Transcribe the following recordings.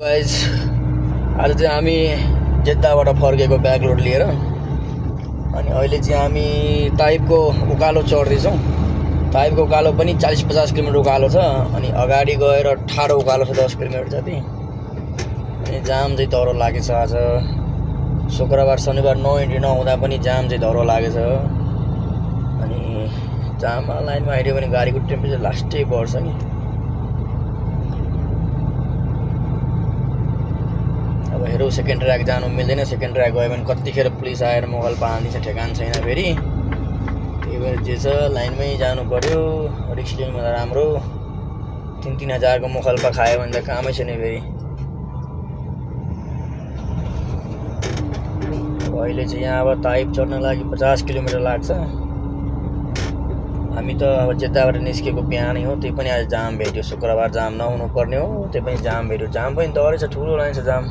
Guys आज चाहिँ हामी जेद्दाबाट फर्केको ब्याग लोड लिएर अनि अहिले चाहिँ हामी ताइपको उकालो चढ्दैछौँ। ताइपको उकालो पनि 40-50 किलोमिटर उकालो छ अनि अगाडि गएर ठाडो उकालो छ 10 किलोमिटर जति। अनि जाम चाहिँ डह्रो लागेछ। आज शुक्रबार शनिबार 9 इन्ट्री नहुँदा पनि जाम चाहिँ डह्रो लागेछ। अनि जाममा लाइनमा हिँड्यो भने गाडीको टेम्परेचर लास्टै बढ्छ नि। अब हेरौँ सेकेन्ड ट्र्याक जानु मिल्दैन। सेकेन्ड ट्र्याक गयो भने कतिखेर पुलिस आएर मोगल पाल्दिन्छ ठेगान छैन फेरि। त्यही भएर जे छ लाइनमै जानु पर्यो। रिक्स लिनुभन्दा राम्रो 3-3 हजारको मुखल्पा खायो भने त कामै छैन फेरि। अहिले चाहिँ यहाँ अब ताइप चढ्न लागि 50 किलोमिटर लाग्छ। हामी त अब जेद्दाबाट निस्केको बिहानै हो, त्यही पनि आज जाम भेट्यो। शुक्रबार जाम नहुनु पर्ने हो, त्यही पनि जाम भेट्यो। जाम पनि डह्रै छ, ठुलो लाइन छ जाम।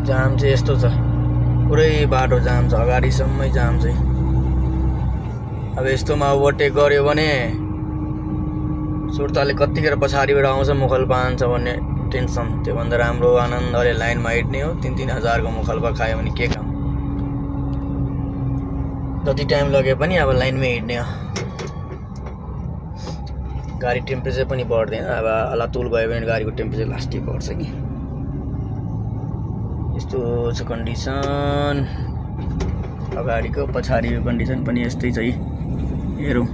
जाम चाहिँ यस्तो छ, पुरै बाटो जाम छ, अगाडिसम्मै जाम चाहिँ। अब यस्तोमा ओभरटेक गर्यो भने सुर्ताले कतिखेर पछाडिबाट आउँछ मुखल्पा आन्छ भन्ने टेन्सन। त्योभन्दा राम्रो आनन्दले लाइनमा हिँड्ने हो। 3-3 हजारको मुखल्पा खायो भने के काम। जति टाइम लगे पनि अब लाइनमै हिँड्ने हो। गाडी टेम्परेचर पनि बढ्दैन। अब अलातुल भयो भने गाडीको टेम्परेचर लास्टै बढ्छ कि। यस्तो छ कन्डिसन। अगाडिको पछाडिको कन्डिसन पनि यस्तै छ। हेरौँ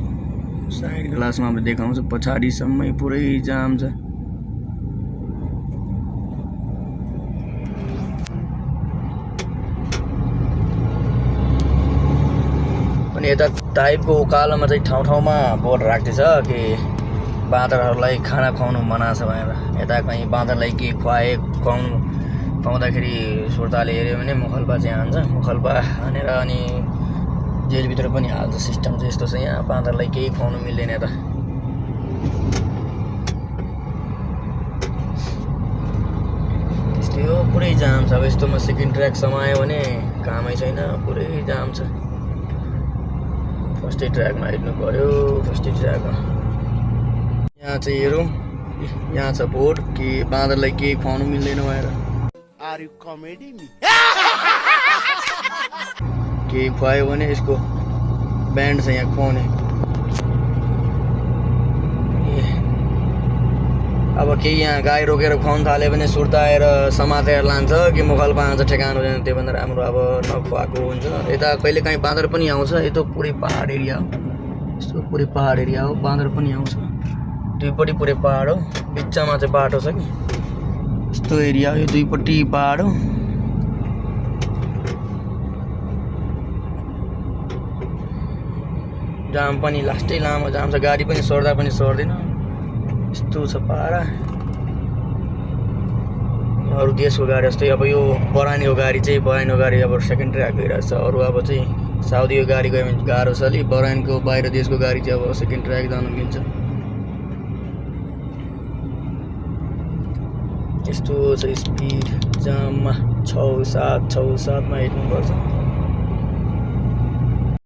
साइड ग्लासमा अब देखाउँछु, पछाडिसम्मै पुरै जाम छ। अनि यता ताइपको उकालोमा चाहिँ ठाउँ ठाउँमा बोर्ड राख्दैछ कि बाँदरहरूलाई खाना खुवाउनु मना छ भनेर। यता कहीँ बाँदरलाई के खुवाउँदाखेरि सुर्ताले हेऱ्यो भने मुखल्पा चाहिँ हान्छ। मुखल्पा हानेर अनि जेलभित्र पनि हाल्छ। सिस्टम चाहिँ यस्तो छ यहाँ। बाँदरलाई केही खुवाउनु मिल्दैन यता। त्यस्तै हो, पुरै जाम छ। अब यस्तोमा सेकेन्ड ट्र्याक समायो भने कामै छैन, पुरै जाम छ। फर्स्टै ट्र्याकमा हिँड्नु पर्यो। फर्स्टै ट्र्याकमा यहाँ चाहिँ हेरौँ, यहाँ छ बोर्ड कि बाँदरलाई केही खुवाउनु मिल्दैन भनेर। केही खुवायो भने यसको ब्यान्ड छ यहाँ खुवाउने। अब केही यहाँ गाई रोकेर खुवाउनु थाल्यो भने सुर्ताएर समातेर लान्छ कि मुखल्पा आउँछ ठेगान हुँदैन। त्योभन्दा राम्रो अब नखुवाएको हुन्छ। यता कहिले काहीँ बाँदर पनि आउँछ। यो पुरै पहाड एरिया हो। यस्तो पुरै पहाड एरिया हो, बाँदर पनि आउँछ। दुईपट्टि पुरै पहाड हो, बिचमा चाहिँ बाटो छ कि। यस्तो एरिया हो, यो दुईपट्टि पहाड हो। जाम पनि लास्टै लामो जाम छ। गाडी पनि सर्दा पनि सर्दैन, यस्तो छ पारा। अरू देशको गाडी जस्तै अब यो बरानीको गाडी चाहिँ अब सेकेन्ड ट्र्याक गइरहेको छ। अरू अब चाहिँ साउदीको गाडी गयो भने गाह्रो छ अलि। बरानीको बाहिर देशको गाडी चाहिँ अब सेकेन्ड ट्र्याक जानु मिल्छ। यस्तो छ स्पिड। जाममा 6-7 मा हिँड्नुपर्छ।